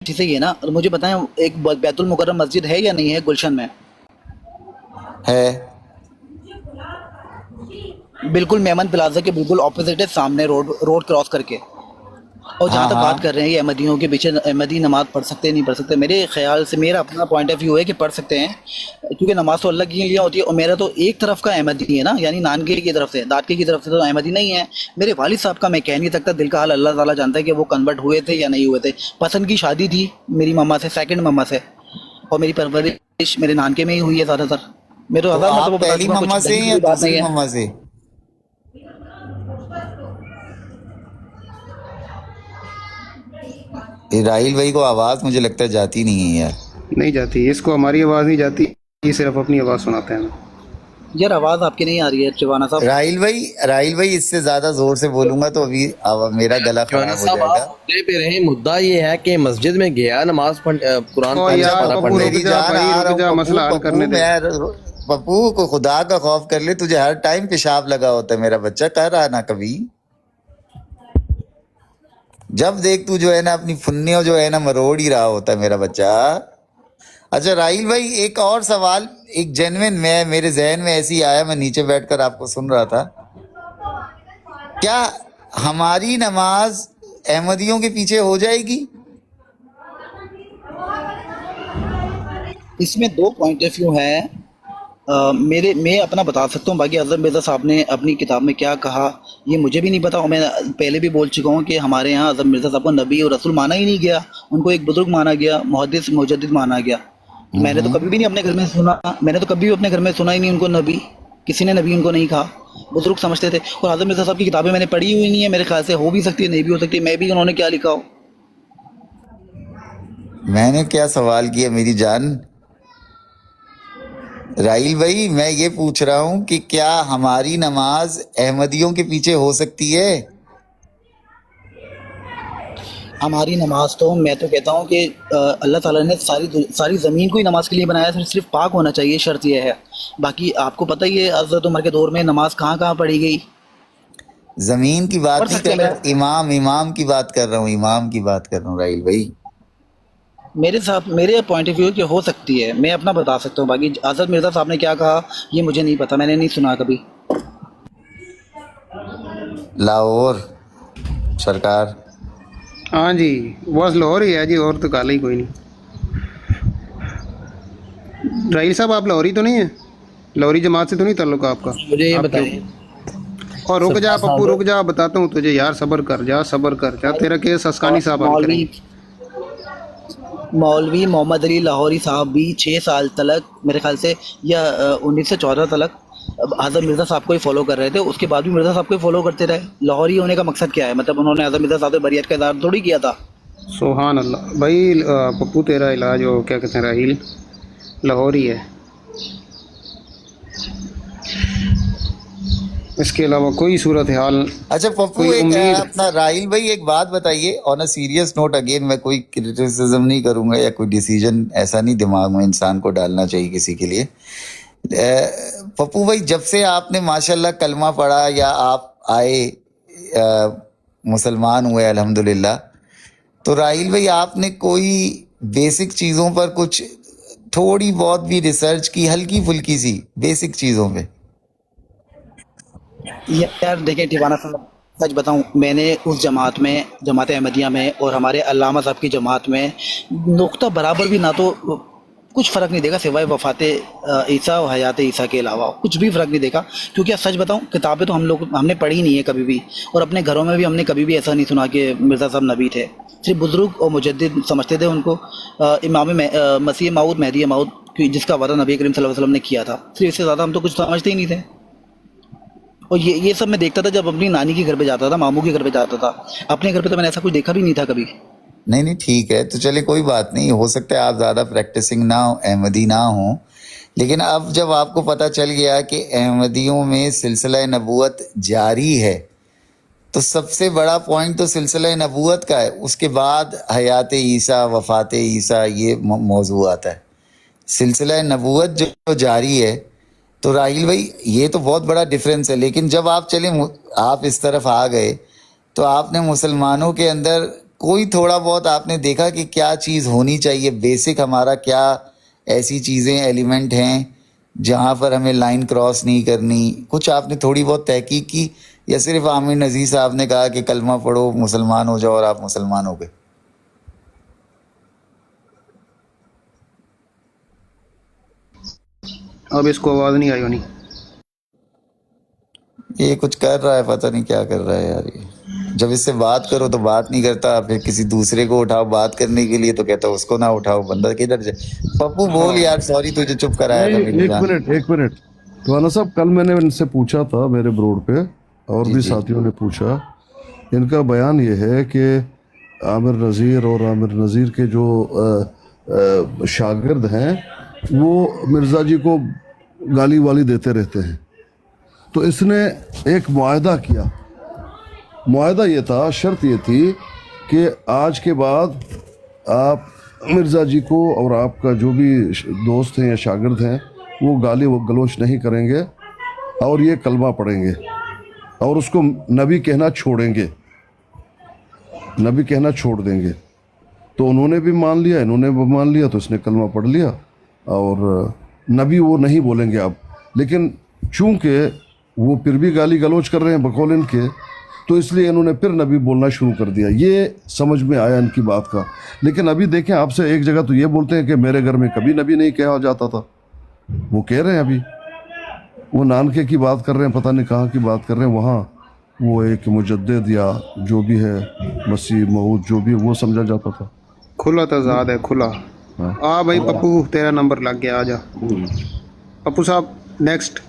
ठीक से ही है ना? और मुझे बताएं, एक बैतुल मुकर्रम मस्जिद है या नहीं है गुलशन में? है। बिल्कुल मेमन प्लाजा के बिल्कुल ऑपोजिट है, सामने रोड रोड क्रॉस करके। और जहाँ हाँ तक बात कर हाँ। रहे हैं ये अहमदियों के पीछे, अहमदी नमाज पढ़ सकते हैं नहीं पढ़ सकते, मेरे ख्याल से मेरा अपना पॉइंट ऑफ व्यू है कि पढ़ सकते हैं, क्योंकि नमाज तो अल्लाह के लिए होती है। और मेरा तो एक तरफ का अहमदी है ना, यानी नानके की तरफ से, दादके की तरफ से तो अहमदी नहीं है। मेरे वालिद साहब का मैं कह नहीं सकता, दिल का हाल अल्लाह ताला जानता है कि वो कन्वर्ट हुए थे या नहीं हुए थे। पसंद की शादी थी मेरी मम्मा से, सेकंड मम्मा से। और मेरी परवरिश मेरे नानके में ही हुई है ज़्यादातर। मैं तो तो हज़ार आप मरतबा बता पहली चुका हूँ, मम्मा कुछ से दलील हैं या वाली बात नहीं दूसरी है। मम्मा से? ये राहिल भाई को आवाज मुझे लगता है जाती नहीं है यार। नहीं जाती इसको, हमारी आवाज़ नहीं जाती, ये सिर्फ अपनी आवाज़ सुनाते हैं हमें। यार आवाज़ आपकी नहीं आ रही है शिवाना साहब। राहिल भाई इससे ज्यादा जोर से बोलूंगा तो अभी मेरा गला जवाना खराब हो साहब, आप जाएगा। मुद्दे पे रहे। मुद्दा ये है कि मस्जिद में गया नमाज कुरान ओ अच्छा पढ़ने, यार पारा पप्पू पप्पू पढ़ने। रुक मेरी जा जान भाई, आ रहा रुक हूँ। जा, पप्पू मसला हल पप्पू करने दे। पप्पू को खुदा का खौफ कर ले, तुझे हर टाइम पेशाब लगा होता है, मेरा बच्चा कह रहा ना कभी। जब देख तू जो है ना अपनी फुन्नियों जो है ना मरोड़ ही रहा होता है मेरा बच्चा। अच्छा राहिल भाई, एक और सवाल, एक जेन्युइन मैं मेरे जहन में ऐसे ही आया, मैं नीचे बैठकर आपको सुन रहा था। क्या हमारी नमाज अहमदियों के पीछे हो जाएगी? इसमें दो पॉइंट ऑफ व्यू हैं। मेरे मैं अपना बता सकता हूँ, बाकी अज़हर मिर्ज़ा साहब ने अपनी किताब में क्या कहा ये मुझे भी नहीं पता। और मैं पहले भी बोल चुका हूँ कि हमारे यहाँ अज़हर मिर्ज़ा साहब को नबी और रसूल माना ही नहीं गया। उनको एक बुजुर्ग माना गया, मुहद्दिस मुजद्दिद माना गया। तो मैंने तो कभी भी नहीं अपने घर में सुना, मैंने तो कभी भी अपने घर में सुना ही नहीं उनको नबी। किसी ने नबी उनको नहीं कहा, बुजुर्ग समझते थे। और अज़हर मिर्ज़ा साहब की किताबें मैंने पढ़ी हुई नहीं है, मेरे ख्याल से हो भी सकती है नहीं भी हो सकती, मैं भी उन्होंने क्या लिखा हो। मैंने क्या सवाल किया मेरी जान? राहिल भाई मैं ये पूछ रहा हूं कि क्या हमारी नमाज अहमदियों के पीछे हो सकती है? हमारी नमाज तो मैं तो कहता हूँ कि अल्लाह ताला ने सारी ज़मीन को ही नमाज के लिए बनाया है, सिर्फ पाक होना चाहिए, शर्त यह है। बाकी आपको पता ही है हज़रत उमर के दौर में नमाज कहाँ कहाँ पढ़ी गई। जमीन की बात पढ़ नहीं सकते कर हैं रहा, मेरे इमाम इमाम की बात कर रहा हूँ, इमाम की बात कर रहा हूँ राहिल भाई। मेरे साथ मेरे पॉइंट ऑफ व्यू कि हो सकती है, मैं अपना बता सकता हूँ। बाकी हज़रत मिर्ज़ा साहब ने क्या कहा ये मुझे नहीं पता, मैंने नहीं सुना कभी। लाहौर सरकार। हाँ जी, बस लाहौर ही है जी, और तो काला ही कोई नहीं। राहिल साहब आप लाहौरी तो नहीं है? लाहौरी जमात से तो नहीं ताल्लुक आपका? मुझे ये आपके बताएं और रुक जा सरफराज पप्पू, साहब, रुक जा, बताता हूँ तुझे यार, सब्र कर जा, सब्र कर जा, तेरा केस असकानी साहब हल मौलवी करेंगे। मौलवी मोहम्मद अली लाहौरी साहब भी 6 साल तक मेरे ख्याल से, या 1914 तक आज़म मिर्ज़ा साहब को ही फॉलो कर रहे थे। उसके बाद भी मिर्ज़ा साहब को ही फॉलो करते रहे। लाहौरी होने का मकसद क्या है? मतलब उन्होंने आज़म मिर्ज़ा साहब से बरियत का इज़हार थोड़ी किया था। सुभान अल्लाह भाई। पप्पू तेरा इलाज हो, क्या कहते हैं, राहिल लाहौरी है, इसके अलावा कोई सूरत हाल, अच्छा पप्पू, कोई एक उम्मीद। अपना राहिल भाई एक बात बताइए on a serious note, again मैं कोई क्रिटिसिज्म नहीं करूंगा या कोई डिसीजन ऐसा नहीं दिमाग में इंसान को डालना चाहिए किसी के लिए। पप्पू भाई जब से आपने माशाल्लाह कलमा पढ़ा या आप आए मुसलमान हुए अल्हम्दुलिल्लाह, तो राहिल भाई आपने कोई बेसिक चीज़ों पर कुछ थोड़ी बहुत भी रिसर्च की, हल्की फुल्की सी बेसिक चीज़ों पे? यार देखिए टिवाना साहब, सच बताऊं, मैंने उस जमात में, जमात अहमदिया में और हमारे अल्लामा साहब की जमात में नुक्ता बराबर भी ना तो कुछ फ़र्क नहीं देखा, सिवाय वफ़ात ईसा और हयात ईसा के अलावा कुछ भी फ़र्क नहीं देखा। क्योंकि सच बताऊं, किताबें तो हमने पढ़ी नहीं है कभी भी, और अपने घरों में भी हमने कभी भी ऐसा नहीं सुना कि मिर्ज़ा साहब नबी थे। सिर्फ बुज़ुर्ग और मुजद्दिद समझते थे उनको। मसीह माऊद, मेहदी माऊद, जिसका वादा नबी करीम सल्लल्लाहु अलैहि वसल्लम ने किया था। सिर्फ इससे ज़्यादा हम तो कुछ समझते ही नहीं थे। और ये सब मैं देखता था जब अपनी नानी के घर पे जाता था, मामू के घर पे जाता था। अपने घर पे तो मैंने ऐसा कुछ देखा भी नहीं था कभी। नहीं नहीं ठीक है, तो चले कोई बात नहीं, हो सकता है आप ज़्यादा प्रैक्टिसिंग ना हो, अहमदी ना हो, लेकिन अब जब आपको पता चल गया कि अहमदियों में सिलसिला नबूवत जारी है, तो सबसे बड़ा पॉइंट तो सिलसिला नबूवत का है। उसके बाद हयात ईसा, वफ़ात ईसा, ये मौजू आता है। सिलसिला नबूवत जो जारी है, तो राहिल भाई ये तो बहुत बड़ा डिफरेंस है। लेकिन जब आप चले आप इस तरफ आ गए, तो आपने मुसलमानों के अंदर कोई थोड़ा बहुत आपने देखा कि क्या चीज़ होनी चाहिए बेसिक, हमारा क्या ऐसी चीज़ें एलिमेंट हैं जहाँ पर हमें लाइन क्रॉस नहीं करनी? कुछ आपने थोड़ी बहुत तहकीक की, या सिर्फ आमिर नज़ीर साहब ने कहा कि कलमा पढ़ो मुसलमान हो जाओ और आप मुसलमान हो गए? अब इसको आवाज़ नहीं आई होनी। ये कुछ कर रहा है, पता नहीं क्या कर रहा है यार ये। जब इससे बात करो तो बात नहीं करता, फिर किसी दूसरे को उठाओ बात करने के लिए तो कहता उसको ना उठाओ। बंदा किधर जाए? पप्पू बोल यार, सॉरी तुझे चुप कराया था नहीं, मेरी एक जान। मिनट एक मिनट। राना साहब, कल मैंने इनसे पूछा था मेरे ब्रोड पे, और जी भी जी साथियों ने पूछा। इनका बयान ये है कि आमिर नज़ीर और आमिर नज़ीर के जो शागिर्द हैं वो मिर्ज़ा जी को गाली वाली देते रहते हैं। तो इसने एक मुआहदा किया। मुआहदा ये था, शर्त ये थी कि आज के बाद आप मिर्ज़ा जी को और आपका जो भी दोस्त हैं या शागिर्द हैं वो गाली गलोच नहीं करेंगे और ये कलमा पढ़ेंगे और उसको नबी कहना छोड़ेंगे, नबी कहना छोड़ देंगे। तो उन्होंने भी मान लिया, इन्होंने भी मान लिया, तो इसने कलमा पढ़ लिया और नबी वो नहीं बोलेंगे अब। लेकिन चूंकि वो फिर भी गाली गलोच कर रहे हैं बकौल इनके, तो इसलिए इन्होंने फिर नबी बोलना शुरू कर दिया। ये समझ में आया इनकी बात का। लेकिन अभी देखें, आपसे एक जगह तो ये बोलते हैं कि मेरे घर में कभी नबी नहीं कहा जाता था, वो कह रहे हैं अभी वो नानके की बात कर रहे हैं, पता नहीं कहाँ की बात कर रहे हैं। वहाँ वो एक मुजद्दिद या जो भी है, मसीह मऊद जो भी है, वो समझा जाता था। खुला तजाद है, खुला। हाँ। आ भाई पप्पू, तेरा नंबर लग गया, आ जा। पप्पू साहब नेक्स्ट।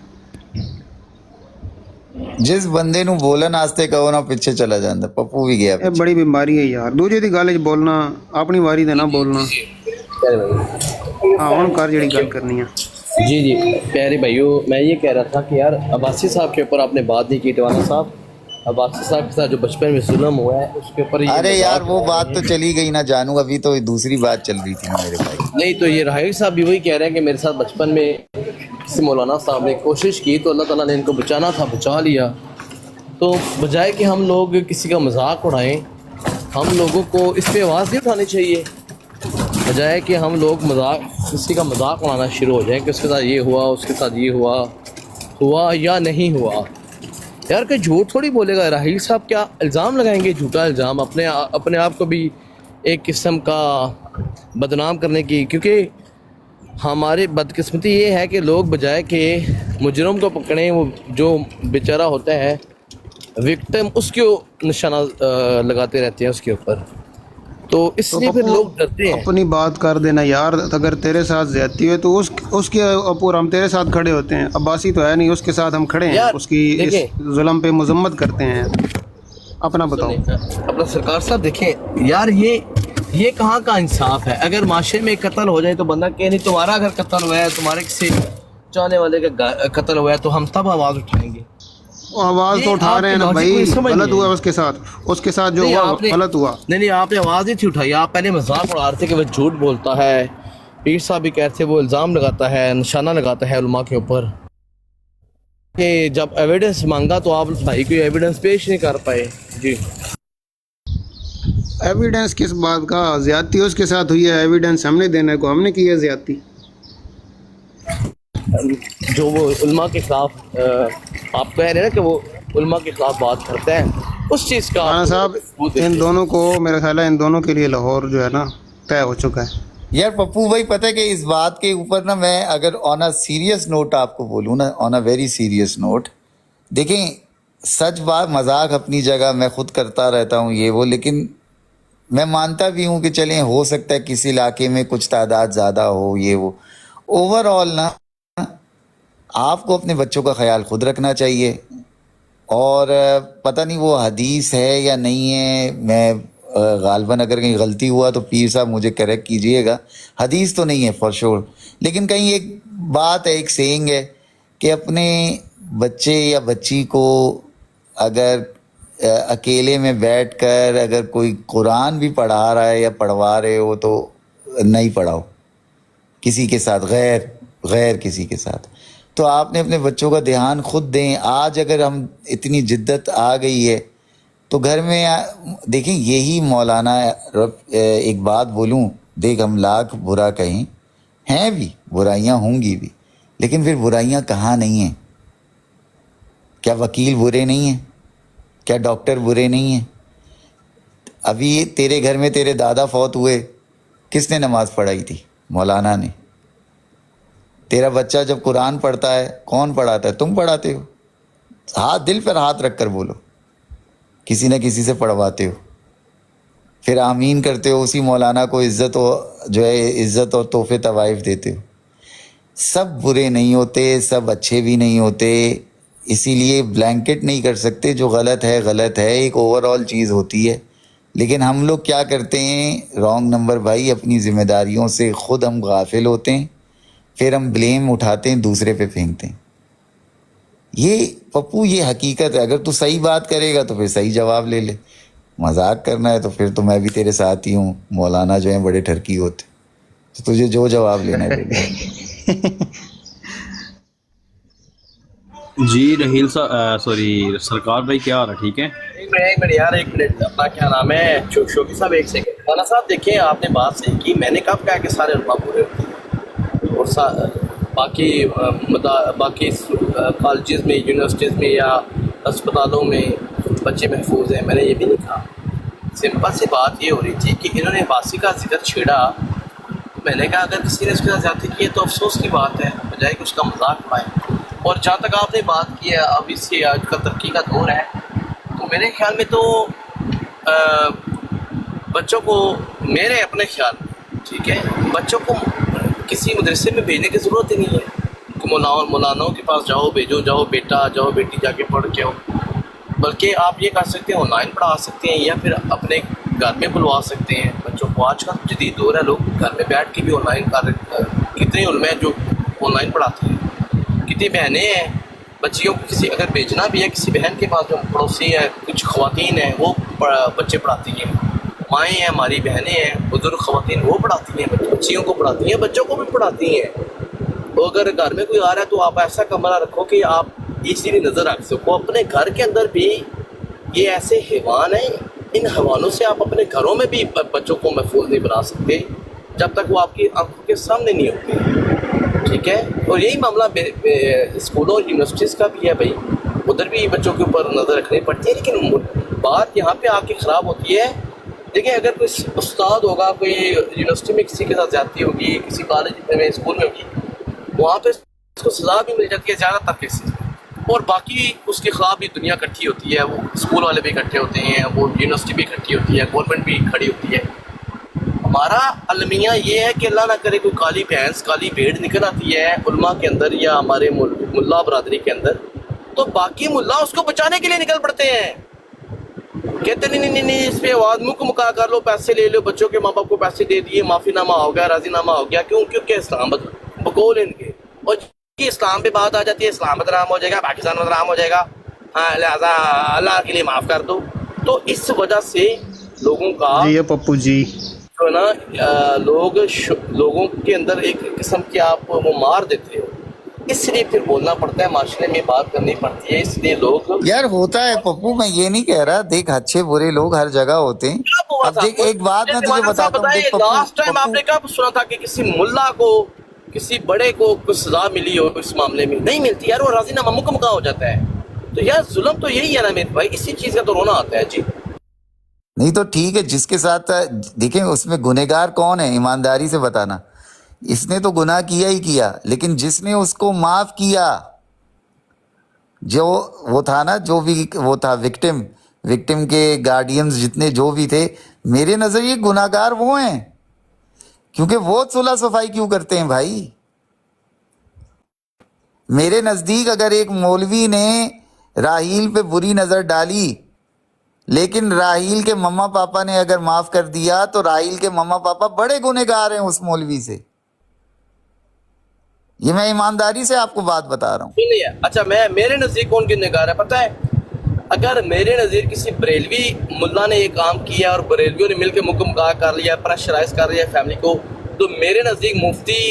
जिस बंदे नू बोलन आस्ते कहो ना पिछे चला जाता। पप्पू भी गया ਇਹ ਬੜੀ ਬਿਮਾਰੀ ਹੈ ਯਾਰ, ਦੂਜੇ ਦੀ ਗੱਲ 'ਚ ਬੋਲਣਾ, ਆਪਣੀ ਵਾਰੀ ਤੇ ਨਾ ਬੋਲਣਾ। ਹਾਂ ਹੁਣ ਕਰ ਜਿਹੜੀ ਗੱਲ ਕਰਨੀ ਆ। जी जी प्यारे भाइयों, मैं ये कह रहा था कि यार अब्बासी साहब के ऊपर आपने बात नहीं की टवाना साहब। अब्बासी साहब के साथ जो बचपन में जुल्म हुआ है उसके ऊपर अरे यार वो बात तो चली गई ना जानू, अभी तो दूसरी बात चल रही थी ना मेरे भाई। नहीं, तो ये राहिल साहब भी वही कह रहे हैं कि मेरे साथ बचपन में किसी मौलाना साहब ने कोशिश की तो अल्लाह ताला ने इनको बचाना था, बचा लिया। तो बजाय कि हम लोग किसी का मजाक उड़ाएं, हम लोगों को इस पर आवाज़ नहीं उठानी चाहिए। बजाय कि हम लोग किसी का मजाक उड़ाना शुरू हो जाए कि उसके साथ ये हुआ, उसके साथ ये हुआ या नहीं हुआ। यार कोई झूठ थोड़ी बोलेगा। राहिल साहब क्या इल्ज़ाम लगाएंगे, झूठा इल्ज़ाम, अपने आप को भी एक किस्म का बदनाम करने की। क्योंकि हमारी बदकिस्मती ये है कि लोग बजाय के मुजरम को पकड़ें, वो जो बेचारा होता है विक्टिम, उसको निशाना लगाते रहते हैं उसके ऊपर। तो इसलिए फिर लोग डरते हैं। अपनी बात कर देना यार, अगर तेरे साथ ज्यादती है तो उसके ऊपर हम तेरे साथ खड़े होते हैं। अब्बासी तो है नहीं, उसके साथ हम खड़े हैं, उसकी इस जुल्म पे मजम्मत करते हैं। अपना बताओ। अपना सरकार साहब देखें यार, ये कहाँ का इंसाफ है? अगर माशरे में कत्ल हो जाए तो बंदा कहे नहीं तुम्हारा अगर कत्ल हुआ है, तुम्हारे किसी चाहने वाले का कत्ल हुआ है, तो हम तब आवाज़ उठाएंगे। वो आवाज़ तो उठा रहे हैं ना भाई, गलत हुआ उसके साथ जो हुआ गलत हुआ। नहीं, आपने आवाज़ नहीं थी उठाई। आप पहले मजाक उड़ा रहे थे कि वो झूठ बोलता है। पीर साहब भी कहते थे वो इल्ज़ाम लगाता है, निशाना लगाता है उलमा के ऊपर। कि जब एविडेंस मांगा तो आप भाई कोई एविडेंस पेश नहीं कर पाए। जी एविडेंस किस बात का? ज्यादती उसके साथ हुई है, एविडेंस हमने देने को, हमने की है ज्यादती। जो वो उलमा के खिलाफ आप कह रहे हैं ना कि वो उलमा के खिलाफ बात करते हैं, उस चीज़ का खाना साहब, इन दोनों को मेरा ख्याल है इन दोनों के लिए लाहौर जो है ना तय हो चुका है। यार पप्पू भाई, पता है कि इस बात के ऊपर ना मैं अगर ऑन अ सीरियस नोट आपको बोलूँ ना, on a very serious note, देखें सच बात, मजाक अपनी जगह मैं खुद करता रहता हूँ ये वो, लेकिन मैं मानता भी हूँ कि चलें हो सकता है किसी इलाके में कुछ तादाद ज़्यादा हो ये वो। ओवरऑल ना आपको अपने बच्चों का ख्याल खुद रखना चाहिए। और पता नहीं वो हदीस है या नहीं है, मैं गालबन अगर कहीं गलती हुआ तो पीर साहब मुझे करेक्ट कीजिएगा। हदीस तो नहीं है फॉर श्योर, लेकिन कहीं एक बात है, एक सेइंग है कि अपने बच्चे या बच्ची को अगर अकेले में बैठकर अगर कोई कुरान भी पढ़ा रहा है या पढ़वा रहे हो तो नहीं पढ़ाओ किसी के साथ, गैर किसी के साथ। तो आपने अपने बच्चों का ध्यान खुद दें। आज अगर हम इतनी जिद्दत आ गई है तो घर में देखिए यही मौलाना एक बात बोलूं, देख हम लाख बुरा कहें, हैं भी बुराइयां होंगी भी, लेकिन फिर बुराइयां कहाँ नहीं हैं? क्या वकील बुरे नहीं हैं? क्या डॉक्टर बुरे नहीं हैं? अभी तेरे घर में तेरे दादा फौत हुए, किसने नमाज पढ़ाई थी? मौलाना ने। तेरा बच्चा जब कुरान पढ़ता है, कौन पढ़ाता है? तुम पढ़ाते हो। हाथ दिल पर हाथ रख कर बोलो, किसी न किसी से पढ़वाते हो, फिर आमीन करते हो, उसी मौलाना को इज्जत और तोहफे तवाइफ देते हो। सब बुरे नहीं होते, सब अच्छे भी नहीं होते, इसीलिए ब्लैंकेट नहीं कर सकते। जो गलत है, एक ओवरऑल चीज़ होती है। लेकिन हम लोग क्या करते हैं, रॉन्ग नंबर भाई, अपनी जिम्मेदारियों से खुद हम गाफिल होते हैं, फिर हम ब्लेम उठाते हैं, दूसरे पे फेंकते हैं। ये पप्पू ये हकीकत है। अगर तू सही बात करेगा तो फिर सही जवाब ले ले, मजाक करना है तो फिर तो मैं भी तेरे साथ ही हूँ। मौलाना जो है बड़े ठरकी होते, तो तुझे जो जवाब लेना है ले ले। जी रहील सॉरी सरकार भाई, क्या हाल है? ठीक है। एक मिनट यार, एक मिनट। अपना क्या नाम है? शोकी साहब, एक सेकंड। खाना साहब देखें, आपने बात सही की। मैंने कब कहा कि सारे उलमा पूरे होते हैं और बाकी कॉलेजेस में, यूनिवर्सिटीज़ में या अस्पतालों में बच्चे महफूज हैं? मैंने ये भी नहीं कहा। सिंपल सी बात ये हो रही थी कि इन्होंने बासी का जिक्र छेड़ा, तो मैंने कहा अगर किसी ने उसके साथ ज्यादती की है तो अफसोस की बात है, बजाय कि उसका मजाक उड़ाएं। और जहाँ तक आपने बात की है, अब इससे आजकल तरक्की का दौर है, तो मेरे ख्याल में तो बच्चों को, मेरे अपने ख्याल में, ठीक है, बच्चों को किसी मदरसे में भेजने की ज़रूरत ही नहीं है कि मौलानाओं के पास जाओ, जाओ बेटा, जाओ बेटी, जाके पढ़ के आओ। बल्कि आप ये कर सकते हैं, ऑनलाइन पढ़ा सकते हैं या फिर अपने घर में बुलवा सकते हैं बच्चों को। आजकल जदीद दौर है, लोग घर में बैठ के भी ऑनलाइन कितने उलमा हैं जो ऑनलाइन पढ़ाते हैं, कितनी बहनें हैं बच्चियों को किसी अगर भेजना भी है किसी बहन के पास जो पड़ोसी है, कुछ ख़वातीन हैं वो बच्चे पढ़ाती हैं, माएँ हैं हमारी, बहनें हैं, बुजुर्ग ख़वातीन वो पढ़ाती हैं, बच्चियों को पढ़ाती हैं, बच्चों को भी पढ़ाती हैं। तो अगर घर में कोई आ रहा है तो आप ऐसा कमरा रखो कि आप इसीलिए नज़र रख सको। अपने घर के अंदर भी ये ऐसे हैवान हैं, इन हैवानों से आप अपने घरों में भी बच्चों को महफूज नहीं बना सकते जब तक वो आपकी आंखों के सामने नहीं होते, ठीक है। और यही मामला स्कूलों और यूनिवर्सिटीज़ का भी है भाई, उधर भी बच्चों के ऊपर नज़र रखनी पड़ती है। लेकिन बात यहाँ पे आके ख़राब होती है। देखिए, अगर कोई उस्ताद होगा, कोई यूनिवर्सिटी में किसी के साथ ज़्यादती होगी, किसी कॉलेज में, स्कूल में होगी, वहाँ पे उसको सज़ा भी मिल जाती है ज़्यादातर केसेस में, और बाकी उसके खिलाफ भी दुनिया इकट्ठी होती है। वो स्कूल वाले भी इकट्ठे होते हैं, वो यूनिवर्सिटी भी इकट्ठी होती है, गवर्नमेंट भी खड़ी होती है। हमारा अलमिया ये है कि अल्लाह ना करे कोई काली भैंस, काली भेड़ निकल आती है उलमा के अंदर या हमारे मुल्ला बरादरी के अंदर, तो बाकी मुल्ला उसको बचाने के लिए निकल पड़ते हैं। कहते नहीं, इस पे आवाज़ मुका कर लो, पैसे ले लो, बच्चों के माँ बाप को पैसे दे दिए, माफ़ीनामा हो गया, राजीनामा हो गया। क्योंकि इस्लाम बकौल इनके, और इस्लाम पे बात आ जाती है, इस्लाम बदनाम हो जाएगा, पाकिस्तान बदनाम हो जाएगा, हाँ लिहाजा अल्लाह के लिए माफ़ कर दो। तो इस वजह से लोगों का जी ये पप्पू जी जो है ना, लोगों के अंदर एक किस्म की आप वो मार देते हो, इसलिए फिर बोलना पड़ता है, माशरे में बात करनी पड़ती है, इसलिए लोग यार होता है पप्पू, मैं ये नहीं कह रहा, देख अच्छे बुरे लोग हर जगह होते हैं। अब देख एक बात मैं तुझे बताता हूँ, देख लास्ट टाइम पप्पू, आपने कब सुना था कि किसी मुल्ला को, किसी बड़े को कुछ सजा मिली हो? इस मामले में नहीं मिलती यार, वो राजीनामा मुकम्मल हो जाता है। तो यार जुल्म तो यही है ना मेरे भाई, इसी चीज का तो रोना आता है जी। नहीं तो ठीक है, जिसके साथ देखें उसमें गुनहगार कौन है, ईमानदारी से बताना। इसने तो गुनाह किया ही किया, लेकिन जिसने उसको माफ किया, जो वो था ना, जो भी वो था विक्टिम के गार्डियंस जितने जो भी थे, मेरे नजरिए गुनाहगार वो हैं, क्योंकि वो सुलह सफाई क्यों करते हैं भाई। मेरे नजदीक अगर एक मौलवी ने राहील पे बुरी नजर डाली, लेकिन राहील के मम्मा पापा ने अगर माफ कर दिया, तो राहील के मम्मा पापा बड़े गुनहगार हैं उस मौलवी से। ये मैं ईमानदारी से आपको बात बता रहा हूँ। सुनिए, अच्छा मेरे नजदीक कौन गुनहगार है पता है? अगर मेरे नज़र किसी बरेलवी मुल्ला ने एक काम किया और बरेलवियों ने मिलकर मुकम्मल कर लिया, प्रेशराइज कर लिया फैमिली को, तो मेरे नज़दीक मुफ्ती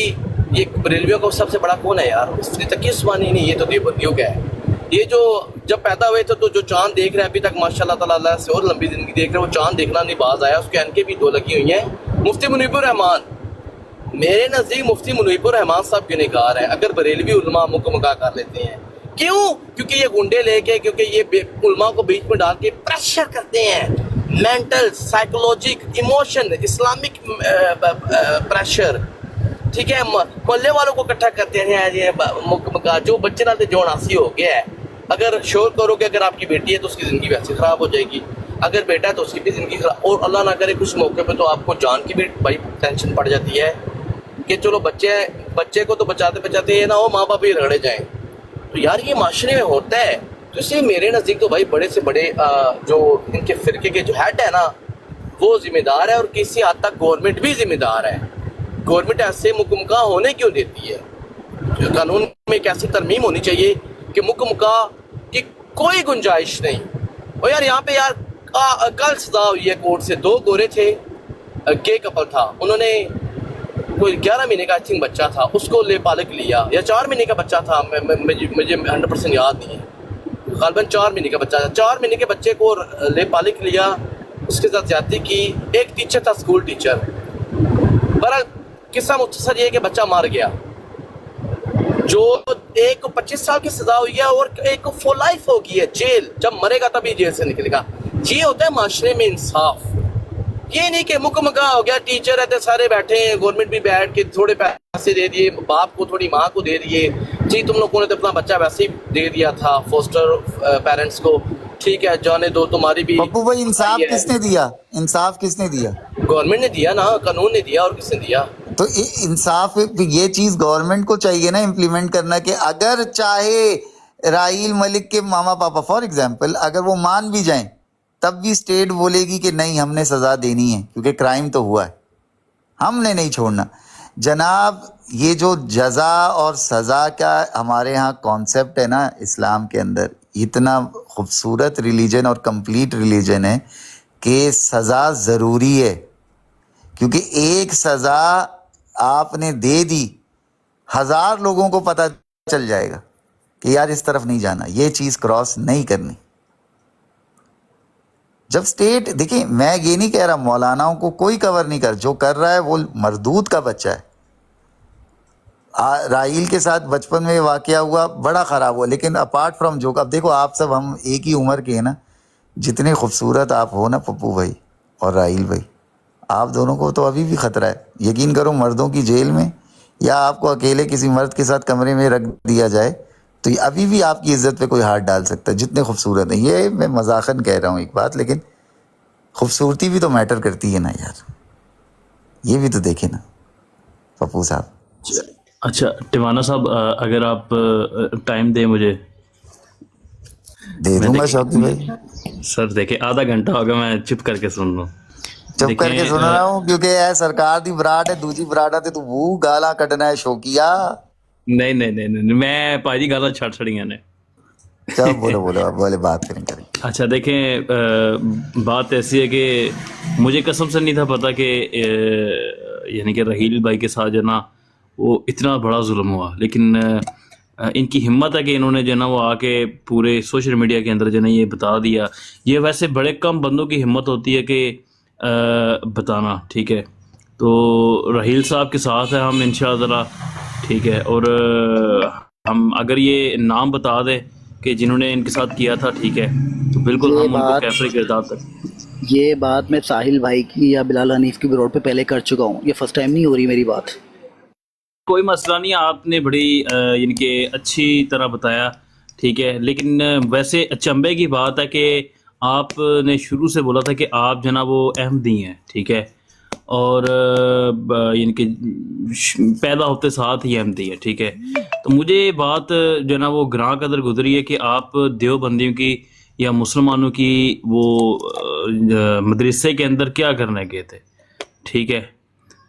ये बरेलवियों का सबसे बड़ा कौन है यार? मुफ्ती तकी उस्मानी नहीं, ये तो देवबंदियों का है। ये जो जब पैदा हुए थे तो जो चांद देख रहे हैं अभी तक माशाल्लाह ताला अल्लाह से और लंबी ज़िंदगी देख रहे हैं, वो चांद देखना नहीं बाज आया, उसके एनके भी 2 लगी हुई हैं। मुफ्ती मुनीबुर रहमान, मेरे नज़दीक मुफ्ती मुनीबुर रहमान साहब गुनहगार हैं अगर बरेलवी उलमा मुकमका कर लेते हैं। क्यों? क्योंकि ये गुंडे लेके, क्योंकि ये उलमा को बीच में डाल के प्रेशर करते हैं, mental, psychologic, emotion, Islamic pressure, ठीक है। मोहल्ले वालों को इकट्ठा करते हैं, ये मुकमका जो बच्चे ना जो नासी हो गया है। अगर शोर करोगे, अगर आपकी बेटी है तो उसकी ज़िंदगी वैसे ख़राब हो जाएगी, अगर बेटा है तो उसकी भी ज़िंदगी खराब, और अल्लाह ना करे कुछ मौके पे तो आपको जान की भी बड़ी टेंशन पड़ जाती है कि चलो बच्चे को तो बचाते बचाते ये ना हो माँ बाप ही रगड़े जाएं। तो यार ये माशरे में होता है। तो इसलिए मेरे नज़दीक तो भाई बड़े से बड़े जो इनके फ़िरके के जो हेड है ना, वो ज़िम्मेदार है, और किसी हद तक गवर्नमेंट भी ज़िम्मेदार है। गवर्नमेंट ऐसे मुकमका होने क्यों देती है? कानून में एक ऐसी तरमीम होनी चाहिए कि मुकमका की कोई गुंजाइश नहीं। और यार यहाँ पे यार कल सजा हुई है कोर्ट से, 2 गोरे थे, गे कपल था, उन्होंने कोई 11 महीने का आई थिंक बच्चा था, उसको ले पालक लिया, या 4 महीने का बच्चा था, मुझे 100% याद नहीं है, ग़ालिबन 4 महीने का बच्चा था। 4 महीने के बच्चे को ले पालक लिया, उसके साथ ज्यादती की। एक टीचर था, स्कूल टीचर। बहरहाल किस्सा मुख्तसर ये कि बच्चा मार गया। जो एक को 25 साल की सजा हुई है और एक को फॉर लाइफ हो गई है जेल, जब मरेगा तभी जेल से निकलेगा। ये होता है माशरे में इंसाफ। ये नहीं कि मुकमका हो गया, टीचर रहते सारे बैठे हैं, गवर्नमेंट भी बैठ के थोड़े पैसे दे दिए बाप को, थोड़ी माँ को दे दिए, जी तुम लोगों ने तो अपना बच्चा वैसे ही दे दिया था फोस्टर पेरेंट्स को, ठीक है जाने दो, तुम्हारी भी। पप्पू भाई इंसाफ किसने दिया? इंसाफ किसने दिया? गवर्नमेंट ने दिया ना, कानून ने दिया, और किसने दिया? तो इंसाफ ये चीज गवर्नमेंट को चाहिए ना इम्प्लीमेंट करना, कि अगर चाहे राहील मलिक के मामा पापा फॉर एग्जांपल अगर वो मान भी जाएं, तब भी स्टेट बोलेगी कि नहीं हमने सजा देनी है, क्योंकि क्राइम तो हुआ है, हमने नहीं छोड़ना। जनाब ये जो जजा और सजा का हमारे यहाँ कॉन्सेप्ट है ना इस्लाम के अंदर, इतना खूबसूरत रिलीजन और कंप्लीट रिलीजन है कि सजा ज़रूरी है, क्योंकि एक सज़ा आपने दे दी, 1000 लोगों को पता चल जाएगा कि यार इस तरफ नहीं जाना, ये चीज़ क्रॉस नहीं करनी। जब स्टेट, देखिए मैं ये नहीं कह रहा मौलानाओं को कोई कवर नहीं कर, जो कर रहा है वो मरदूद का बच्चा है। राहील के साथ बचपन में वाकया हुआ, बड़ा ख़राब हुआ, लेकिन अपार्ट फ्रॉम जोक, अब देखो आप सब हम एक ही उम्र के हैं ना, जितने खूबसूरत आप हो ना पप्पू भाई और राहील भाई, आप दोनों को तो अभी भी ख़तरा है। यकीन करो मर्दों की जेल में या आपको अकेले किसी मर्द के साथ कमरे में रख दिया जाए तो अभी भी आपकी इज्जत पे कोई हाथ डाल सकता है, जितने खूबसूरत हैं। ये मैं मजाकन कह रहा हूँ एक बात, लेकिन खूबसूरती भी तो मैटर करती है ना यार, ये भी तो देखे ना पप्पू साहब। अच्छा टिवाना साहब, अगर आप टाइम दें मुझे। दे दूंगा शौकी भाई। सर देखिए आधा घंटा होगा मैं चुप करके सुन लूँ। चुप करके सुन रहा हूँ क्योंकि यह सरकार दी बराट है, दूजी बराट है तो वो गाला कटना है शौकिया। नहीं नहीं नहीं नहीं, मैं भाजी गाला छड़ छड़ियां ने। चलो बोलो बोलो, अब बोले बात करें। अच्छा देखें, बात ऐसी है कि मुझे कसम से नहीं था पता कि यानी कि राहील भाई के साथ जो ना वो इतना बड़ा जुल्म हुआ, लेकिन इनकी हिम्मत है कि इन्होंने जो ना वो आके पूरे सोशल मीडिया के अंदर जो ना ये बता दिया। ये वैसे बड़े कम बंदों की हिम्मत होती है कि बताना, ठीक है। तो राहील साहब के साथ है हम इंशाअल्लाह, ठीक है। और हम अगर ये नाम बता दें कि जिन्होंने इनके साथ किया था, ठीक है, तो बिल्कुल हम उनको कैफरे किरदार तक। ये बात मैं साहिल भाई की या बिलाल हनीफ की रोड पे पहले कर चुका हूँ, ये फर्स्ट टाइम नहीं हो रही मेरी बात। कोई मसला नहीं, आपने बड़ी यानी कि अच्छी तरह बताया, ठीक है। लेकिन वैसे अचंभे की बात है कि आपने शुरू से बोला था कि आप जो ना वो अहमदी हैं, ठीक है, और यानी कि पैदा होते साथ ही अहमदी है, ठीक है। तो मुझे बात जो ना वो ग्रां कदर गुजरी है कि आप देवबंदियों की या मुसलमानों की वो मदरसे के अंदर क्या करने गए थे, ठीक है।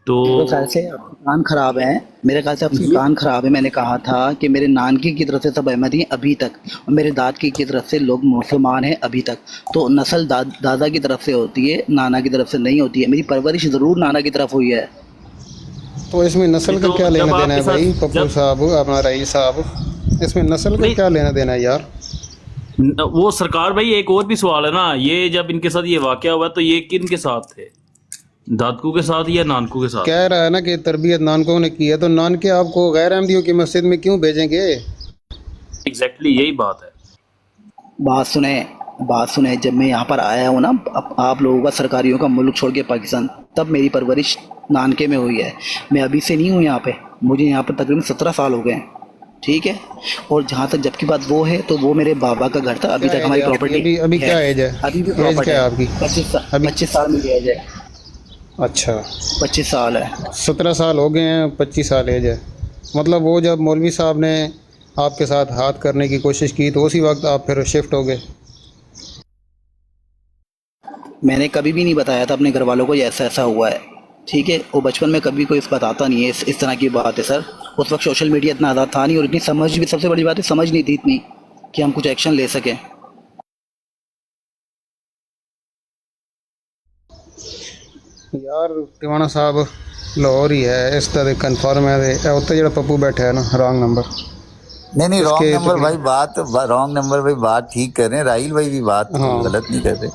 तो मेरे ख्याल से आपके कान खराब हैं, मेरे ख्याल से आपके कान खराब है। मैंने कहा था कि मेरे नानकी की तरफ से सब अहमदी हैं अभी तक, और मेरे दादी की तरफ से लोग मुसलमान हैं अभी तक। तो नस्ल दादा की तरफ से होती है, नाना की तरफ से नहीं होती है। मेरी परवरिश ज़रूर नाना की तरफ हुई है। तो इसमें नस्ल का क्या लेना देना है भाई पप्पू साहब, अपना राहील साहब, इसमें नस्ल का क्या लेना देना है यार? वो सरकार भाई, एक और भी सवाल है ना, ये जब इनके साथ ये वाकया हुआ तो ये किन के साथ थे, दादकू के साथ या नानकू के साथ? कह रहा है ना कि तरबियत नानकों ने की है, तो नानके आपको गैर अहमदियों की मस्जिद में क्यों भेजेंगे? एग्जैक्टली यही बात है। बात सुने, जब मैं यहाँ पर आया हूँ ना, आप लोगों का, सरकारियों का मुल्क छोड़ के पाकिस्तान, तब मेरी परवरिश नानके में हुई है। मैं अभी से नहीं हूँ यहाँ पे, मुझे यहाँ पर तकरीबन 17 साल हो गए हैं, ठीक है। और जहाँ तक जबकि बात वो है, तो वो मेरे बाबा का घर था, अभी तक हमारी प्रॉपर्टी। अभी क्या एज है? अभी भी एज प्रॉपर्टी क्या है आपकी? 25 साल में एज है। अच्छा, 25 साल है। 17 साल हो गए हैं, 25 साल एज है। मतलब वो जब मौलवी साहब ने आपके साथ हाथ करने की कोशिश की तो उसी वक्त आप फिर शिफ्ट हो गए? मैंने कभी भी नहीं बताया था अपने घर वालों को ये ऐसा ऐसा हुआ है, ठीक है। वो बचपन में कभी कोई बताता नहीं है इस तरह की बात है सर। उस वक्त सोशल मीडिया इतना आज़ाद था नहीं, और इतनी समझ भी, सबसे बड़ी बात है समझ नहीं थी इतनी कि हम कुछ एक्शन ले सकें। यार टिवाना साहब लाहौर ही है, इस तरह कन्फर्म है उत्ते जो पप्पू बैठा है ना, रॉन्ग नंबर। नहीं रॉन्ग इसके नंबर तो- भाई, रॉन्ग नंबर भाई, बात ठीक कर रहे हैं। राहिल भाई भी बात हाँ। गलत नहीं कर रहे।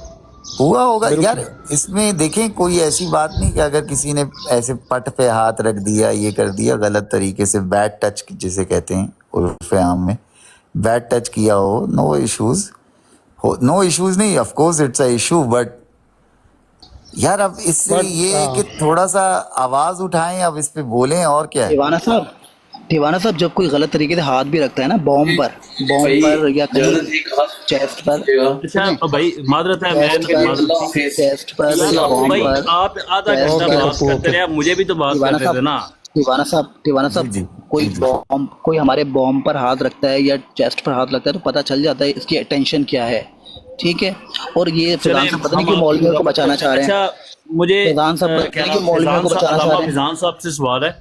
हुआ होगा यार, इसमें देखें कोई ऐसी बात नहीं कि अगर किसी ने ऐसे पट पे हाथ रख दिया, ये कर दिया गलत तरीके से, बैड टच जिसे कहते हैं उर्फ आम में, बैड टच किया हो, नो इश्यूज हो, नो इश्यूज नहीं, of course it's a issue, but यार अब इससे ये है कि थोड़ा सा आवाज उठाएं, अब इस पे बोलें, और क्या है। टिवाना साहब जब कोई गलत तरीके से हाथ भी रखता है ना, बॉम्ब पर या कहीं चेस्ट पर, अच्छा भाई मादरत है, मैं चेस्ट पर या बॉम्ब भाई पर, आप आधा घंटा बात करते रहे, मुझे भी तो बात करते थे ना। टिवाना साहब जी, कोई हमारे बॉम्ब पर हाथ रखता है या चेस्ट पर हाथ रखता है तो पता चल जाता है इसकी टेंशन क्या है, ठीक है। और ये फिजान साहब पता नहीं क्यों मौलवियों को बचाना चाह रहे हैं। अच्छा मुझे फिजान साहब पता नहीं क्यों मौलवियों को बचाना चाह रहे हैं। फिजान साहब से सवाल है,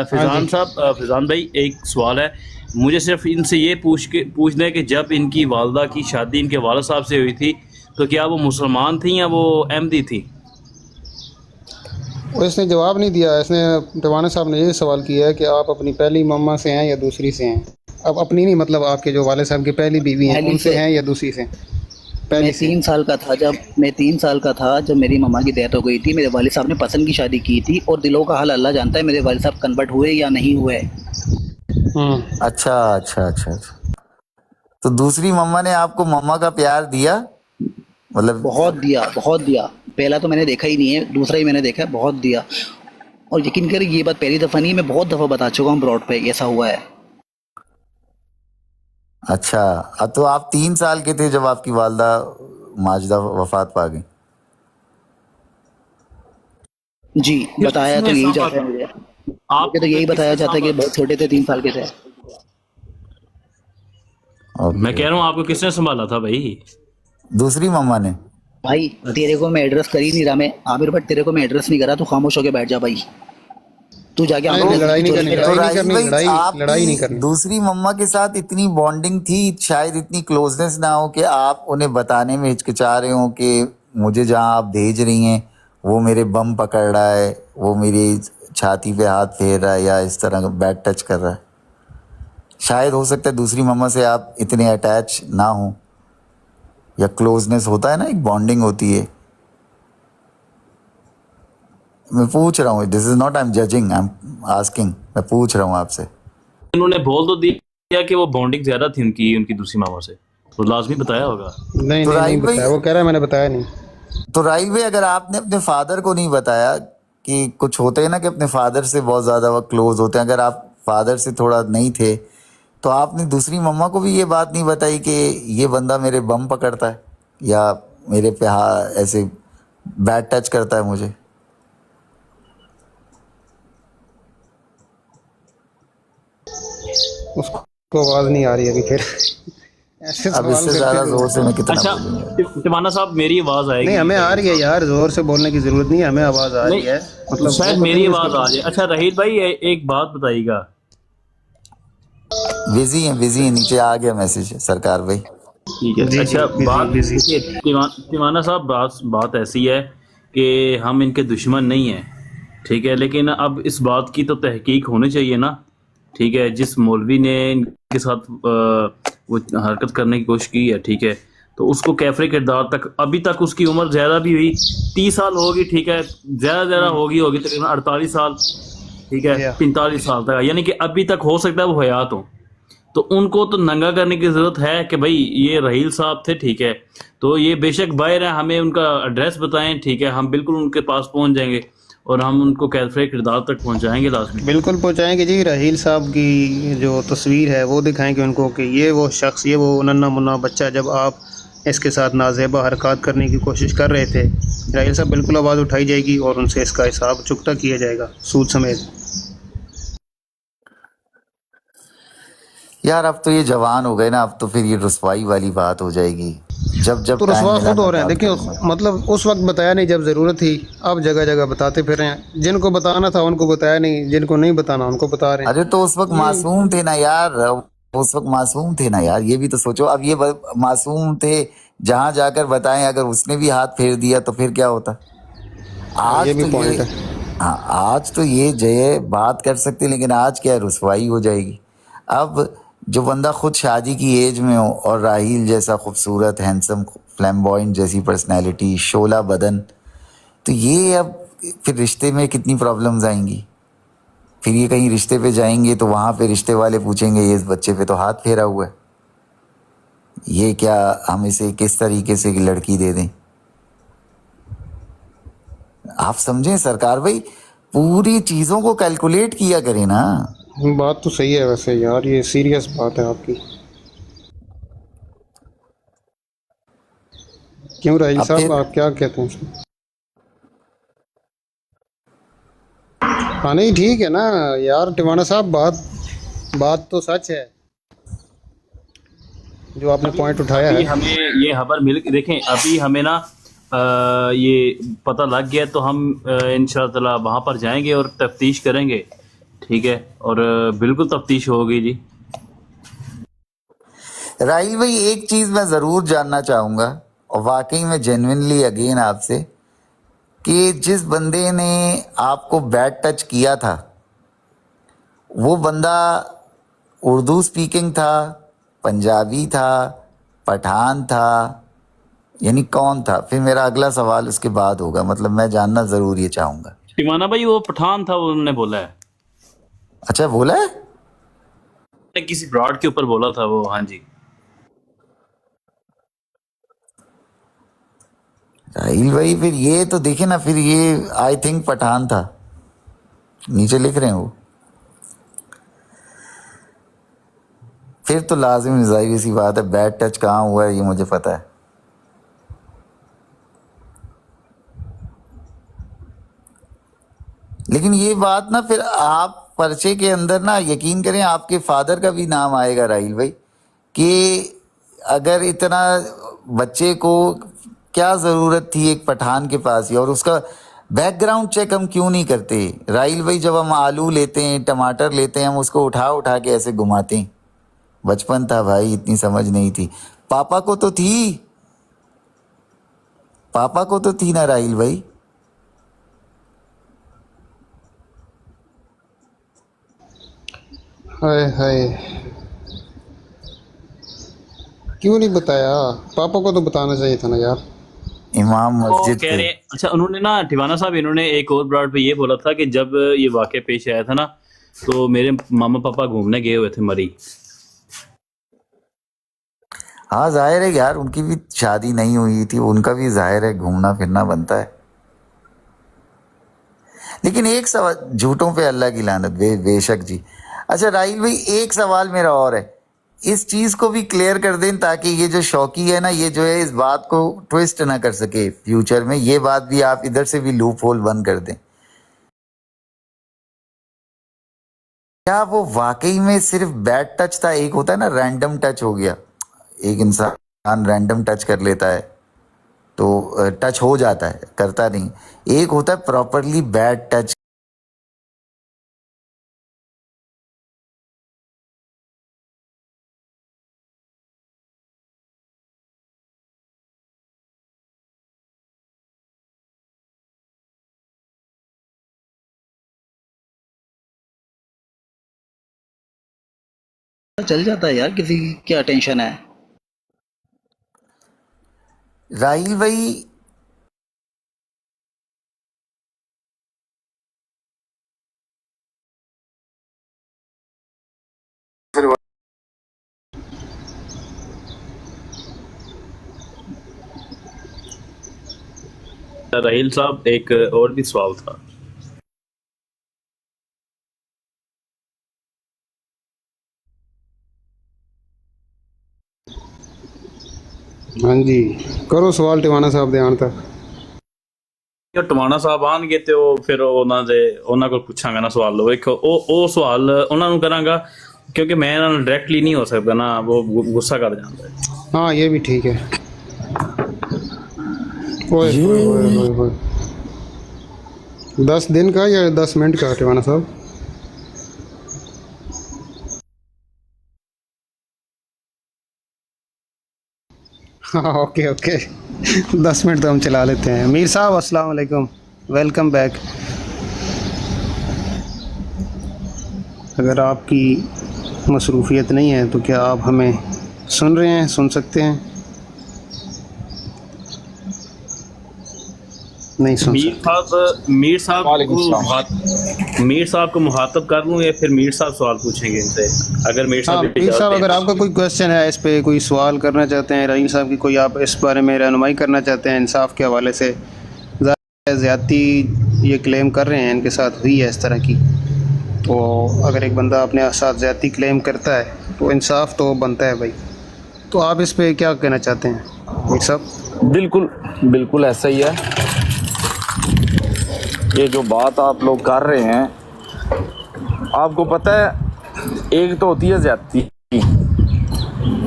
फिजान साहब, फिजान भाई एक सवाल है मुझे, सिर्फ इनसे ये पूछना है कि जब इनकी वालदा की शादी इनके वालिद साहब से हुई थी तो क्या वो मुसलमान थी या वो अहमदी थी? इसने जवाब नहीं दिया। इसने टिवाना साहब ने ये सवाल किया है कि आप अपनी पहली मम्मा से हैं या दूसरी से हैं। अब अपनी नहीं, मतलब आपके जो वाले साहब की पहली बीवी हैं उनसे हैं या दूसरी से? मैं 3 साल का था जब मेरी मम्मा की डेथ हो गई थी। मेरे वालिद साहब ने पसंद की शादी की थी, और दिलों का हाल अल्लाह जानता है मेरे वालिद साहब कन्वर्ट हुए या नहीं हुए। अच्छा। तो दूसरी मम्मा ने आपको मम्मा का प्यार दिया? मतलब बहुत दिया। पहला तो मैंने देखा ही नहीं है, दूसरा ही मैंने देखा है, बहुत दिया। और यकीन करें ये बात पहली दफ़ा नहीं, मैं बहुत दफ़ा बता चुका हूँ ब्रॉड पे ऐसा हुआ है। अच्छा, अब तो आप 3 साल के थे जब आपकी वालदा माजिदा वफात पा गई? जी बताया तो यही जाता है मुझे, आपके तो यही बताया जाता है कि बहुत छोटे थे, 3 साल के थे। मैं कह रहा हूँ आपको किसने संभाला था भाई? दूसरी मम्मा ने। भाई तेरे को मैं एड्रेस कर ही नहीं रहा, मैं आमिर भट्ट तेरे को मैं एड्रेस नहीं करा, तू खामोश होके बैठ जा भाई। तू जाके लड़ाई नहीं करनी, तो राहिल भाई, लड़ाई नहीं करनी। दूसरी मम्मा के साथ इतनी बॉन्डिंग थी, शायद इतनी क्लोजनेस ना हो कि आप उन्हें बताने में हिचकिचा रहे हो कि मुझे जहाँ आप भेज रही हैं वो मेरे बम पकड़ रहा है, वो मेरी छाती पे हाथ फेर रहा है, या इस तरह का बैड टच कर रहा है। शायद हो सकता है दूसरी मम्मा से आप इतने अटैच ना हो, या क्लोजनेस होता है ना, एक बॉन्डिंग होती है। मैं पूछ रहा हूँ, this is not I am judging, I am asking, मैं पूछ रहा हूँ आपसे। उन्होंने बोल तो दिया कि वो बॉन्डिंग ज्यादा थी उनकी दूसरी मामा से, तो लाजमी बताया होगा। नहीं बताया, वो कह रहा है मैंने बताया नहीं। तो राहिल भाई, अगर आपने अपने फादर को नहीं बताया, कि कुछ होते हैं ना कि अपने फादर से बहुत ज़्यादा वो क्लोज होते हैं, अगर आप फादर से थोड़ा नहीं थे तो आपने दूसरी मम्मा को भी ये बात नहीं बताई कि ये बंदा मेरे बम पकड़ता है या मेरे पे ऐसे बैड टच करता है मुझे? उसको आवाज़ नहीं आ रही अभी फिर। ऐसे अब इससे ज़्यादा जोर से मैं कितना अच्छा बोलूंगा? टिवाना साहब मेरी आवाज आएगी? नहीं, हमें आ रही है यार, जोर से बोलने की जरूरत नहीं है, हमें आवाज़ आ रही है। मतलब शायद मेरी आवाज आ जाए। अच्छा राहिल भाई एक बात बताइएगा। बिजी है, नीचे आ गया मैसेज सरकार भाई। ठीक है। अच्छा तिवाना साहब, बात ऐसी है कि हम इनके दुश्मन नहीं हैं, ठीक है, लेकिन अब इस बात की तो तहकीक होनी चाहिए ना, ठीक है। जिस मौलवी ने इनके साथ वो हरकत करने की कोशिश की है, ठीक है, तो उसको कैफरे किरदार तक, अभी तक उसकी उम्र ज़्यादा भी हुई, 30 साल होगी, ठीक है, ज़्यादा होगी तकरीबन 48 साल, ठीक है, या 45 साल तक, यानी कि अभी तक हो सकता है वो हयात हो। तो उनको तो नंगा करने की ज़रूरत है कि भाई ये रहील साहब थे, ठीक है, तो ये बेशक बाहर हैं, हमें उनका एड्रेस बताएं, ठीक है, हम बिल्कुल उनके पास पहुंच जाएंगे और हम उनको कैफरे किरदार तक पहुंचाएंगे लाजमी। बिल्कुल पहुँचाएंगे जी। रहील साहब की जो तस्वीर है वो दिखाएंगे उनको कि ये वो शख्स, ये वो नन्ना मुन्ना बच्चा जब आप इसके साथ नाजेबा हरकत करने की कोशिश कर रहे थे। रहील साहब बिल्कुल आवाज़ उठाई जाएगी और उनसे इसका हिसाब चुकता किया जाएगा सूद समेत। यार अब तो ये जवान हो गए ना, अब तो फिर ये रुसवाई वाली बात हो जाएगी। जब जब तो टाइम रसवा मिला खुद हो मैं रहे हैं, बात देखिए, करूंगा। मतलब उस वक्त बताया नहीं जब ज़रूरत थी, अब जगह जगह बताते फिर रहे हैं। जिनको बताना था उनको बताया नहीं, जिनको नहीं बताना उनको बता रहे हैं। अरे तो उस वक्त ये मासूम थे ना यार, उस वक्त मासूम थे ना यार, ये भी तो सोचो। अब ये मासूम थे, जहां जाकर बताएं, अगर उसने भी हाथ फेर दिया तो फिर क्या होता। हाँ, ये आज भी तो ये, पॉइंट है। हाँ आज तो ये जय बात कर सकते, लेकिन आज क्या है, रुसवाई हो जाएगी। अब जो बंदा खुद शादी की एज में हो और राहील जैसा खूबसूरत हैंडसम फ्लैम्बॉयंट जैसी पर्सनैलिटी, शोला बदन, तो ये अब फिर रिश्ते में कितनी प्रॉब्लम्स आएंगी। फिर ये कहीं रिश्ते पे जाएंगे तो वहाँ पे रिश्ते वाले पूछेंगे ये इस बच्चे पे तो हाथ फेरा हुआ है, ये क्या, हम इसे किस तरीके से लड़की दे दें। आप समझें सरकार भाई, पूरी चीज़ों को कैलकुलेट किया करें ना। बात तो सही है वैसे यार, ये सीरियस बात है आपकी। क्यों राहील अब साहब, फिर आप क्या कहते हैं इसमें? हाँ नहीं ठीक है ना यार टिवाना साहब, बात बात तो सच है जो आपने अभी पॉइंट उठाया अभी है। हमें ये खबर मिल, देखें अभी हमें ना ये पता लग गया, तो हम इंशाअल्लाह वहाँ पर जाएंगे और तफ्तीश करेंगे, ठीक है, और बिल्कुल तफ्तीश होगी जी। राहील भाई एक चीज़ मैं ज़रूर जानना चाहूँगा, और वाकई में जेन्युइनली अगेन आपसे, कि जिस बंदे ने आपको बैड टच किया था वो बंदा उर्दू स्पीकिंग था, पंजाबी था, पठान था, यानी कौन था। फिर मेरा अगला सवाल उसके बाद होगा, मतलब मैं जानना ज़रूर ये चाहूँगा। टिमाना भाई वो पठान था, उन्होंने बोला है, अच्छा बोला है। किसी ब्रॉड के ऊपर बोला था वो, हाँ जी। राहील भाई फिर ये तो देखे ना, फिर ये आई थिंक पठान था, नीचे लिख रहे हैं वो। फिर तो लाजिम जाहिर सी बात है, बैड टच कहाँ हुआ है ये मुझे पता है। लेकिन ये बात ना, फिर आप पर्चे के अंदर ना यकीन करें आपके फादर का भी नाम आएगा राहील भाई, कि अगर इतना बच्चे को क्या ज़रूरत थी एक पठान के पास ही, और उसका बैकग्राउंड चेक हम क्यों नहीं करते राहील भाई। जब हम आलू लेते हैं, टमाटर लेते हैं, हम उसको उठा उठा के ऐसे घुमाते हैं। बचपन था भाई, इतनी समझ नहीं थी। पापा को तो थी, पापा को तो थी ना राहील भाई। हाय हाय, क्यों नहीं बताया? पापा को तो बताना चाहिए था ना यार। इमाम वो मस्जिद कह थे। रहे हैं, अच्छा उन्होंने ना टिवाना साहब, इन्होंने एक और ब्रॉड पे ये बोला था कि जब ये वाक़या पेश आया था ना, तो मेरे मामा पापा घूमने गए हुए थे मरी। हाँ जाहिर है यार, उनकी भी शादी नहीं हुई थी, उनका भी जाहिर है घूमना फिरना बनता है। लेकिन एक सवाल, झूठों पे अल्लाह की लानत, बेशक जी। अच्छा राहील भाई एक सवाल मेरा और है, इस चीज़ को भी क्लियर कर दें ताकि ये जो शौकी है ना, ये जो है इस बात को ट्विस्ट ना कर सके फ्यूचर में। ये बात भी आप इधर से भी लूप होल बंद कर दें। क्या वो वाकई में सिर्फ बैड टच था, एक होता है ना रैंडम टच हो गया, एक इंसान रैंडम टच कर लेता है तो टच हो जाता है, करता नहीं। एक होता है प्रॉपरली बैड टच। चल जाता है यार, किसी की क्या टेंशन है। राहिल भाई, राहील साहब, एक और भी सवाल था। हाँ जी, करो सवाल टिवाना साहब ਦੇ ਆਉਣ ਤੱਕ। ਜੋ ਟਵਾਣਾ ਸਾਹਿਬ ਆਣਗੇ ਤੇ ਉਹ ਫਿਰ ਉਹਨਾਂ ਕੋਲ ਪੁੱਛਾਂਗਾ ਨਾ ਸਵਾਲ। ਲਓ ਇੱਕ ਉਹ ਸਵਾਲ ਉਹਨਾਂ ਨੂੰ ਕਰਾਂਗਾ, ਕਿਉਂਕਿ ਮੈਂ ਇਹਨਾਂ ਨੂੰ ਡਾਇਰੈਕਟਲੀ ਨਹੀਂ ਹੋ ਸਕਦਾ ਨਾ, ਉਹ ਗੁੱਸਾ ਕਰ ਜਾਂਦਾ ਹੈ। हाँ ये भी ठीक है। ओए ओए ओए ओए, 10 दिन का या 10 मिनट का टिवाना साहब? हाँ ओके ओके, 10 मिनट तो हम चला लेते हैं। मीर साहब अस्सलाम वालेकुम, वेलकम बैक। अगर आपकी मसरूफियत नहीं है तो क्या आप हमें सुन रहे हैं, सुन सकते हैं? नहीं सुन सकते। मीर साहब को मुखातब कर लूँ या फिर मीर साहब सवाल पूछेंगे इनसे? अगर मीर हाँ साहब मीर साहब, अगर आपका कोई क्वेश्चन है, इस पे कोई सवाल करना चाहते हैं राहील साहब की, कोई आप इस बारे में रहनुमाई करना चाहते हैं इंसाफ के हवाले से, ज़्यादती ये क्लेम कर रहे हैं इनके साथ हुई है इस तरह की, तो अगर एक बंदा अपने साथ ज़्यादती क्लेम करता है तो इंसाफ तो बनता है भाई। तो आप इस पे क्या कहना चाहते हैं मीर साहब? बिल्कुल बिल्कुल ऐसा ही है। ये जो बात आप लोग कर रहे हैं, आपको पता है एक तो होती है ज़्यादती,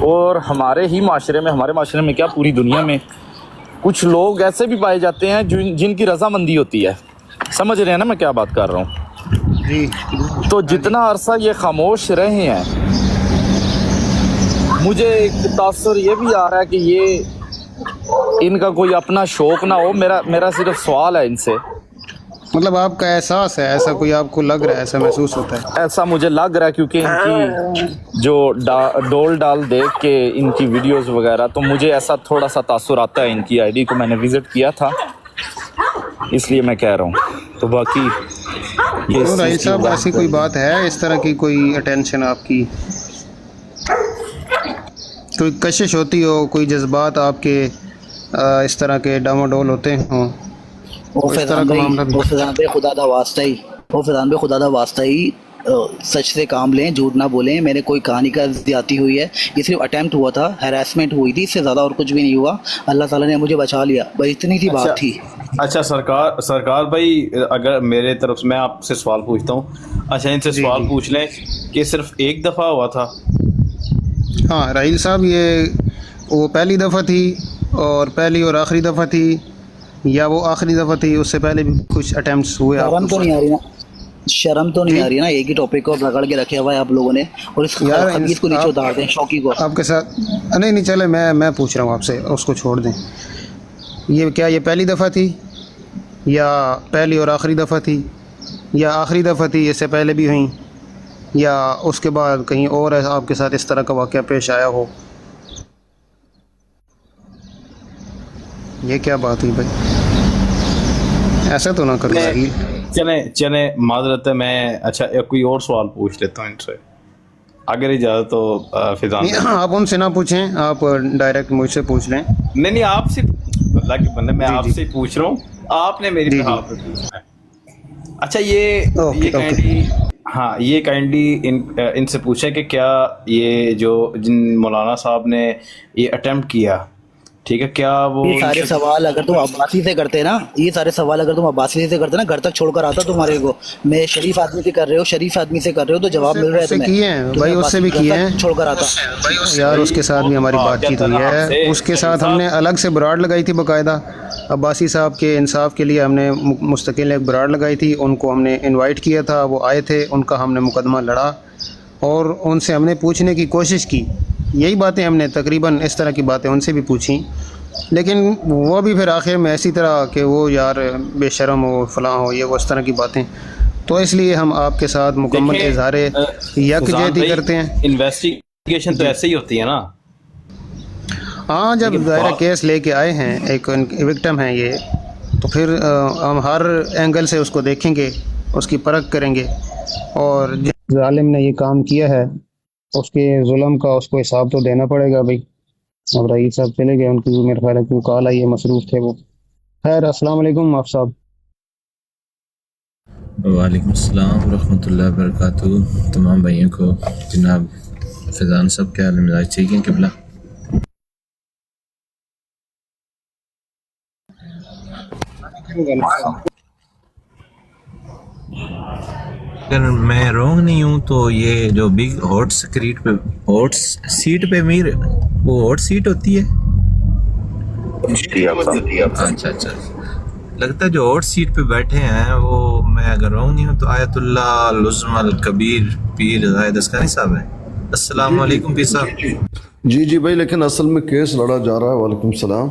और हमारे माशरे में क्या पूरी दुनिया में कुछ लोग ऐसे भी पाए जाते हैं जिनकी रजामंदी होती है। समझ रहे हैं ना मैं क्या बात कर रहा हूँ जी? तो जितना अरसा ये खामोश रहे हैं, मुझे एक तासुर ये भी आ रहा है कि ये इनका कोई अपना शौक ना हो। मेरा सिर्फ सवाल है इनसे, मतलब आपका एहसास है, ऐसा कोई आपको लग रहा है, ऐसा महसूस होता है? ऐसा मुझे लग रहा है, क्योंकि इनकी जो डोल डाल देख के इनकी वीडियोस वगैरह, तो मुझे ऐसा थोड़ा सा तासुर आता है। इनकी आईडी को मैंने विज़िट किया था, इसलिए मैं कह रहा हूँ। तो बाकी ये तो राहील साहब, ऐसी कोई बात है इस तरह की, कोई अटेंशन आपकी, कोई कशिश होती हो, कोई जज्बात आपके इस तरह के डामाडोल होते हों? वो इस तरह का मामला भी- फैजान भाई खुदा दा वास्ता ही सच से काम लें, झूठ ना बोलें। मैंने कोई कहानी का ज्यादती हुई है, ये सिर्फ अटेम्प्ट हुआ था, हैरेसमेंट हुई थी, इससे ज़्यादा और कुछ भी नहीं हुआ। अल्लाह ताला ने मुझे बचा लिया, बस इतनी सी बात थी। अच्छा सरकार भाई, अगर मेरे तरफ से मैं आपसे सवाल पूछता हूँ, अच्छा इनसे सवाल पूछ लें कि सिर्फ एक दफ़ा हुआ था? हाँ राहील साहब, ये वो पहली दफ़ा थी और पहली और आखिरी दफ़ा थी, या वो आखिरी दफ़ा थी, उससे पहले भी कुछ अटेम्प्ट्स हुए? शर्म तो नहीं आ रही ना, शर्म तो नहीं आ रही ना, एक ही टॉपिक को पकड़ के रखे हुआ है आप लोगों ने, और इस यार, खबीस को नीचे उतार दें, शौकी को। आपके साथ नहीं चले, मैं पूछ रहा हूँ आपसे, उसको छोड़ दें। ये क्या ये पहली दफ़ा थी, या पहली और आखिरी दफ़ा थी, या आखिरी दफ़ा थी, इससे पहले भी हुई, या उसके बाद कहीं और आपके साथ इस तरह का वाक़या पेश आया हो? ये क्या बात हुई भाई, ऐसा तो ना करो राहील। चले माजरत है, मैं अच्छा कोई और सवाल पूछ लेता हूँ इनसे, अगर इजाज़त तो फिजान। नहीं, आप उनसे ना पूछें, आप डायरेक्ट मुझसे पूछ लें। नहीं आपसे, अल्लाह के बंदे, मैं आपसे ही पूछ रहा हूँ, आपने मेरी बेहाल पे पूछना है। अच्छा ये काइंडली, हाँ ये काइंडली इनसे पूछें कि क्या ये जो जिन मौलाना साहब ने ये अटेम्प्ट किया, ठीक है, क्या वो ये सारे सवाल अगर तुम अब्बासी से करते ना, ये सारे सवाल अगर तुम अब्बासी से करते ना, घर तक छोड़कर आता तुम्हारे को। मैं शरीफ आदमी से कर रहे हो, शरीफ आदमी से कर रहे हो, तो जवाब मिल रहा है तुम्हें। किए हैं भाई, उससे भी किए हैं, छोड़कर आता यार उसके साथ भी हमारी बातचीत हुई है, उसके साथ हमने अलग से बराड़ लगाई थी बाकायदा। अब्बासी साहब के इंसाफ के लिए हमने मुस्तकिल एक बराड़ लगाई थी, उनको हमने इनवाइट किया था, वो आए थे, उनका हमने मुकदमा लड़ा और उनसे हमने पूछने की कोशिश की। यही बातें हमने तकरीबन इस तरह की बातें उनसे भी पूछी, लेकिन वो भी फिर आखिर में ऐसी तरह कि वो यार बेशरम हो, फलां हो, ये वो इस तरह की बातें। तो इसलिए हम आपके साथ मुकम्मल देखें, इजहार यकजहती करते हैं। इन्वेस्टिगेशन तो ऐसे ही होती है ना। हाँ, जब दायरा केस लेके आए हैं, एक विक्टिम है ये, तो फिर हम हर एंगल से उसको देखेंगे, उसकी परख करेंगे, और जिस जालिम ने ये काम किया है उसके जुल्म का उसको हिसाब तो देना पड़ेगा भाई। अब रईस साहब चले गए, उनकी मेरे ख्याल है क्यों कॉल आई है, मसरूफ़ थे वो। खैर, अस्सलाम वालेकुम आप साहब। वालेकुम अस्सलाम रहमतुल्लाहि व बरकातुहू। तमाम भाइयों को जनाब फैज़ान साहब क्या हाल मिजाज ठीक है किबला? अगर मैं रॉन्ग नहीं हूँ तो ये जो बिग हॉट सीट पे मीर, वो हॉट सीट होती है। अच्छा अच्छा, लगता है जो हॉट सीट पे बैठे हैं वो, मैं अगर रॉन्ग नहीं हूँ तो आयतुल्ला लुज़्मल कबीर पीर ज़ाहिद अस्करी साहब है। अस्सलाम वालेकुम पीर साहब। जी जी भाई, लेकिन असल में केस लड़ा जा रहा है। वालेकुम सलाम।